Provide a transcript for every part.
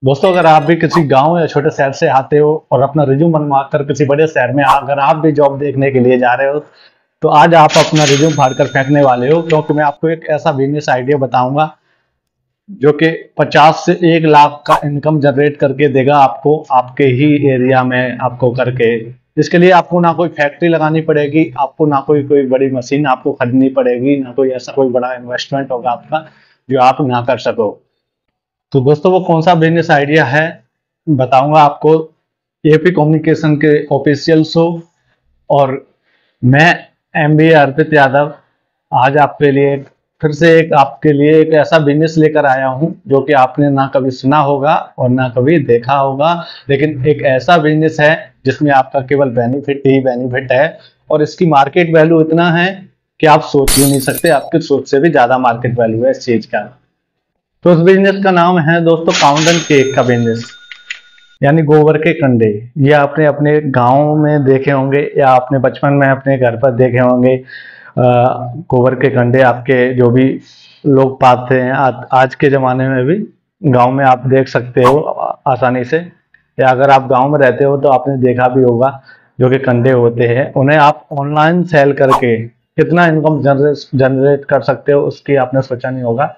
दोस्तों, अगर आप भी किसी गांव या छोटे शहर से आते हो और अपना रिज्यूम बनवा कर किसी बड़े शहर में अगर आप भी जॉब देखने के लिए जा रहे हो, तो आज आप अपना रिज्यूम फाड़ कर फेंकने वाले हो, क्योंकि मैं आपको एक ऐसा बिजनेस आइडिया बताऊंगा जो कि 50 से 1 लाख का इनकम जनरेट करके देगा आपको, आपके ही एरिया में आपको करके। इसके लिए आपको ना कोई फैक्ट्री लगानी पड़ेगी, आपको ना कोई कोई बड़ी मशीन आपको खरीदनी पड़ेगी, ना कोई ऐसा कोई बड़ा इन्वेस्टमेंट होगा आपका जो आप ना कर सको। तो दोस्तों, वो कौन सा बिजनेस आइडिया है बताऊंगा आपको। एपी कम्युनिकेशन के ऑफिशियल शो और मैं एमबीए अर्पित यादव आज आपके लिए फिर से आपके लिए एक ऐसा बिजनेस लेकर आया हूं जो कि आपने ना कभी सुना होगा और ना कभी देखा होगा, लेकिन एक ऐसा बिजनेस है जिसमें आपका केवल बेनिफिट ही बेनिफिट है। और इसकी मार्केट वैल्यू इतना है कि आप सोच ही नहीं सकते, आपकी सोच से भी ज्यादा मार्केट वैल्यू है इस चीज का। तो उस बिजनेस का नाम है दोस्तों काउंटन केक का बिजनेस, यानी गोबर के कंडे। ये आपने अपने गांव में देखे होंगे या आपने बचपन में अपने घर पर देखे होंगे। गोबर के कंडे आपके जो भी लोग पाते हैं आज के ज़माने में भी गांव में आप देख सकते हो आसानी से, या अगर आप गांव में रहते हो तो आपने देखा भी होगा। जो कि कंडे होते हैं उन्हें आप ऑनलाइन सेल करके कितना इनकम जनरेट कर सकते हो उसकी आपने सोचा नहीं होगा,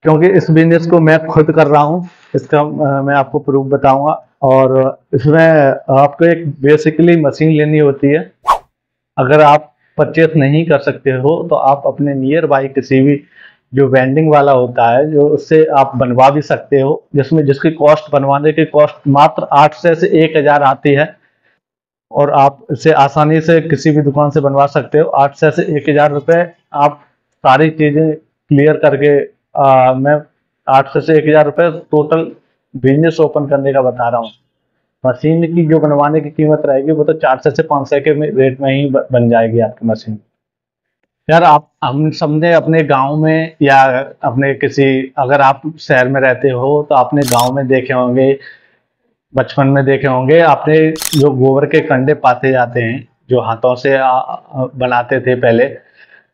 क्योंकि इस बिजनेस को मैं खुद कर रहा हूँ। इसका मैं आपको प्रूफ बताऊंगा। और इसमें आपको एक बेसिकली मशीन लेनी होती है। अगर आप परचेस नहीं कर सकते हो तो आप अपने नियर बाई किसी भी जो वेंडिंग वाला होता है जो उससे आप बनवा भी सकते हो, जिसमें जिसकी कॉस्ट बनवाने की कॉस्ट मात्र 800 से 1000 आती है। और आप इसे आसानी से किसी भी दुकान से बनवा सकते हो। 800 से 1000 रुपये आप सारी चीज़ें क्लियर करके मैं 800 से 1000 रुपये टोटल बिजनेस ओपन करने का बता रहा हूँ। मशीन की जो बनवाने की कीमत रहेगी वो तो 400 से 500 के रेट में ही बन जाएगी आपकी मशीन। यार, आप हम सबने अपने गांव में या अपने किसी, अगर आप शहर में रहते हो तो आपने गांव में देखे होंगे, बचपन में देखे होंगे आपने, जो गोबर के कंडे पाते जाते हैं जो हाथों से बनाते थे पहले,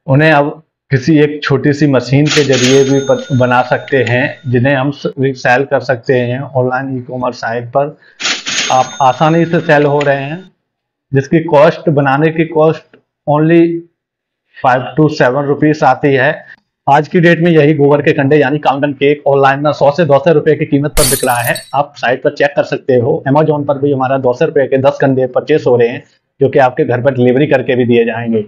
उन्हें अब किसी एक छोटी सी मशीन के जरिए भी बना सकते हैं, जिन्हें हम सेल कर सकते हैं ऑनलाइन ई कॉमर्स साइट पर। आप आसानी से सेल हो रहे हैं, जिसकी कॉस्ट बनाने की कॉस्ट ओनली 5 to 7 रुपीज आती है। आज की डेट में यही गोबर के कंडे यानी काउंटन केक ऑनलाइन में 100 से 200 रुपए की कीमत पर बिक रहा है। आप साइट पर चेक कर सकते हो। अमेजोन पर भी हमारा 200 रुपए के 10 कंडे परचेस हो रहे हैं, जो कि आपके घर पर डिलीवरी करके भी दिए जाएंगे।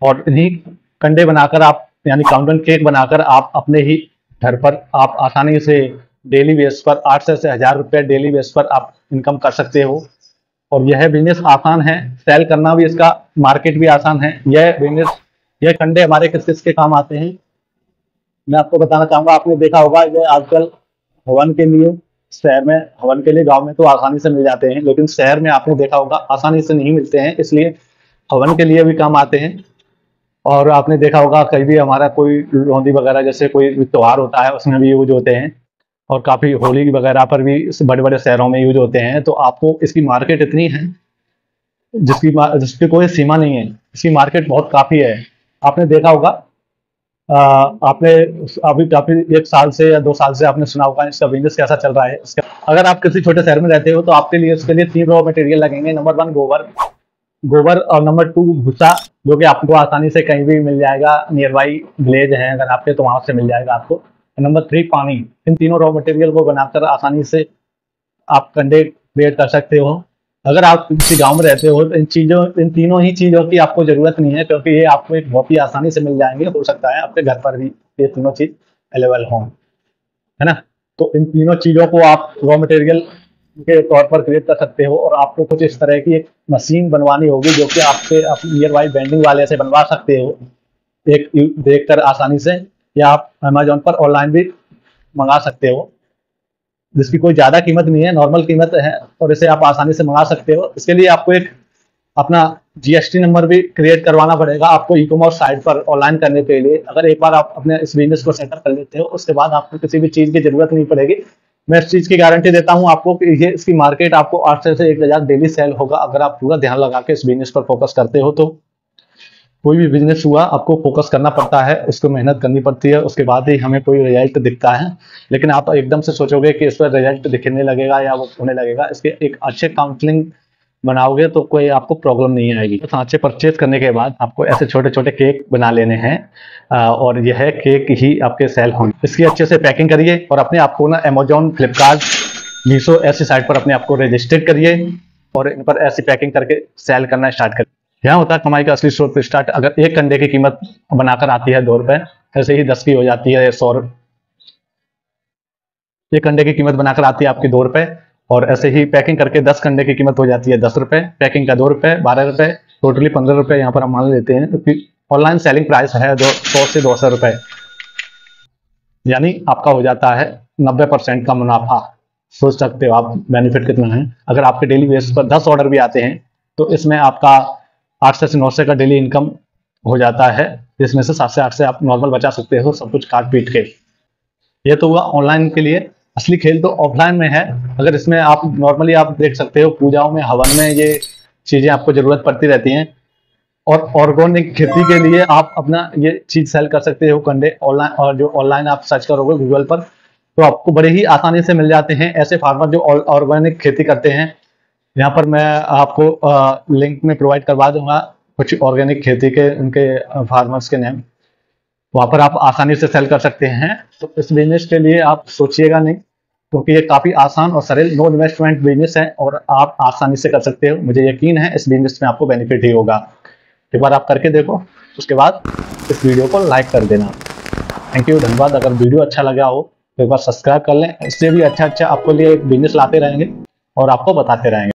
और इन्हीं कंडे बनाकर आप, यानी काउंटन केक बनाकर आप अपने ही घर पर आप आसानी से डेली बेस पर 800 से 1000 रुपये डेली बेस पर आप इनकम कर सकते हो। और यह बिजनेस आसान है, सेल करना भी इसका मार्केट भी आसान है। यह बिजनेस, यह कंडे हमारे किस किस के काम आते हैं मैं आपको बताना चाहूंगा। आपने देखा होगा ये आजकल हवन के लिए, शहर में हवन के लिए, गांव में तो आसानी से मिल जाते हैं, लेकिन शहर में आपने देखा होगा आसानी से नहीं मिलते हैं, इसलिए हवन के लिए भी काम आते हैं। और आपने देखा होगा कहीं भी हमारा कोई लोंदी वगैरह जैसे कोई त्योहार होता है उसमें भी यूज होते हैं, और काफ़ी होली वगैरह पर भी बड़े बड़े शहरों में यूज होते हैं। तो आपको इसकी मार्केट इतनी है जिसकी कोई सीमा नहीं है। इसकी मार्केट बहुत काफ़ी है। आपने देखा होगा, आपने अभी काफ़ी 1 साल से या 2 साल से आपने सुना होगा इसका बिजनेस कैसा चल रहा है इसका। अगर आप किसी छोटे शहर में रहते हो तो आपके लिए इसके लिए 3 रॉ मटेरियल लगेंगे। नंबर 1 गोबर, गोबर, और नंबर 2 भूसा, जो कि आपको आसानी से कहीं भी मिल जाएगा। नियर बाई विलेज है अगर आपके तो वहां से मिल जाएगा आपको। नंबर 3 पानी। इन तीनों रॉ मटेरियल को बनाकर आसानी से आप कंडे क्रिएट कर सकते हो। अगर आप किसी गांव में रहते हो तो इन तीनों ही चीज़ों की आपको ज़रूरत नहीं है, क्योंकि ये आपको एक बहुत ही आसानी से मिल जाएंगे। हो सकता है आपके घर पर भी ये तीनों चीज़ अवेलेबल हों, है ना। तो इन तीनों चीज़ों को आप रॉ मटेरियल के तौर पर क्रिएट कर सकते हो। और आपको कुछ इस तरह की एक मशीन बनवानी होगी जो कि आपके अपने नियर बाई वेंडिंग वाले से बनवा सकते हो एक देख कर आसानी से, या आप अमेजोन पर ऑनलाइन भी मंगा सकते हो, जिसकी कोई ज़्यादा कीमत नहीं है, नॉर्मल कीमत है, और इसे आप आसानी से मंगा सकते हो। इसके लिए आपको एक अपना जीएसटी नंबर भी क्रिएट करवाना पड़ेगा आपको ई कॉमर्स साइट पर ऑनलाइन करने के लिए। अगर एक बार आप अपने इस बिजनेस को सेटअप कर लेते हो उसके बाद आपको किसी भी चीज़ की जरूरत नहीं पड़ेगी। मैं इस चीज़ की गारंटी देता हूँ आपको कि ये इसकी मार्केट आपको 800 से 1000 डेली सेल होगा, अगर आप पूरा ध्यान लगा के इस बिजनेस पर फोकस करते हो तो। कोई भी बिजनेस हुआ आपको फोकस करना पड़ता है, उसको मेहनत करनी पड़ती है, उसके बाद ही हमें कोई रिजल्ट दिखता है। लेकिन आप एकदम से सोचोगे कि इस पर रिजल्ट दिखने लगेगा या वो होने लगेगा, इसके एक अच्छे काउंसलिंग बनाओगे तो कोई आपको प्रॉब्लम नहीं आएगी। तो सांचे परचेज करने के बाद आपको ऐसे छोटे छोटे केक बना लेने हैं और यह केक ही आपके सेल होंगे। इसकी अच्छे से पैकिंग करिए और अपने आप को ना अमेजोन, फ्लिपकार्ट, मीशो ऐसी साइट पर अपने आप को रजिस्टर करिए और इन पर ऐसी पैकिंग करके सेल करना स्टार्ट करिए। यहाँ होता है कमाई का असली स्रोत स्टार्ट। अगर एक अंडे की कीमत बनाकर आती है 2 रुपए, ऐसे ही 10 की हो जाती है 100 रुपए। एक अंडे की कीमत बनाकर आती है आपकी 2 रुपए और ऐसे ही पैकिंग करके 10 अंडे की कीमत हो जाती है 10 रुपए, पैकिंग का 2 रुपए, 12 रुपए, टोटली 15 रुपए यहाँ पर हम मान लेते हैं, क्योंकि ऑनलाइन सेलिंग प्राइस है 100 से 200 रुपए, यानी आपका हो जाता है 90% का मुनाफा। सोच सकते हो आप बेनिफिट कितना है। अगर आपके डेली बेसिस पर 10 ऑर्डर भी आते हैं तो इसमें आपका 800 से 900 का डेली इनकम हो जाता है, जिसमें से 7 से 8 से आप नॉर्मल बचा सकते हो सब कुछ काट पीट के। ये तो हुआ ऑनलाइन के लिए। असली खेल तो ऑफलाइन में है। अगर इसमें आप नॉर्मली आप देख सकते हो पूजाओं में, हवन में ये चीजें आपको जरूरत पड़ती रहती हैं। और ऑर्गेनिक खेती के लिए आप अपना ये चीज सेल कर सकते हो कंडे ऑनलाइन, और जो ऑनलाइन आप सर्च करोगे गूगल पर तो आपको बड़े ही आसानी से मिल जाते हैं ऐसे फार्मर जो ऑर्गेनिक खेती करते हैं। यहाँ पर मैं आपको लिंक में प्रोवाइड करवा दूंगा कुछ ऑर्गेनिक खेती के उनके फार्मर्स के नेम, वहाँ पर आप आसानी से सेल कर सकते हैं। तो इस बिजनेस के लिए आप सोचिएगा नहीं, क्योंकि ये काफ़ी आसान और सरल नो इन्वेस्टमेंट बिजनेस है और आप आसानी से कर सकते हो। मुझे यकीन है इस बिजनेस में आपको बेनिफिट ही होगा। एक बार आप करके देखो, उसके बाद इस वीडियो को लाइक कर देना। थैंक यू, धन्यवाद। अगर वीडियो अच्छा लगा हो तो एक बार सब्सक्राइब कर लें। इससे भी अच्छा आपको लिए एक बिजनेस लाते रहेंगे और आपको बताते रहेंगे।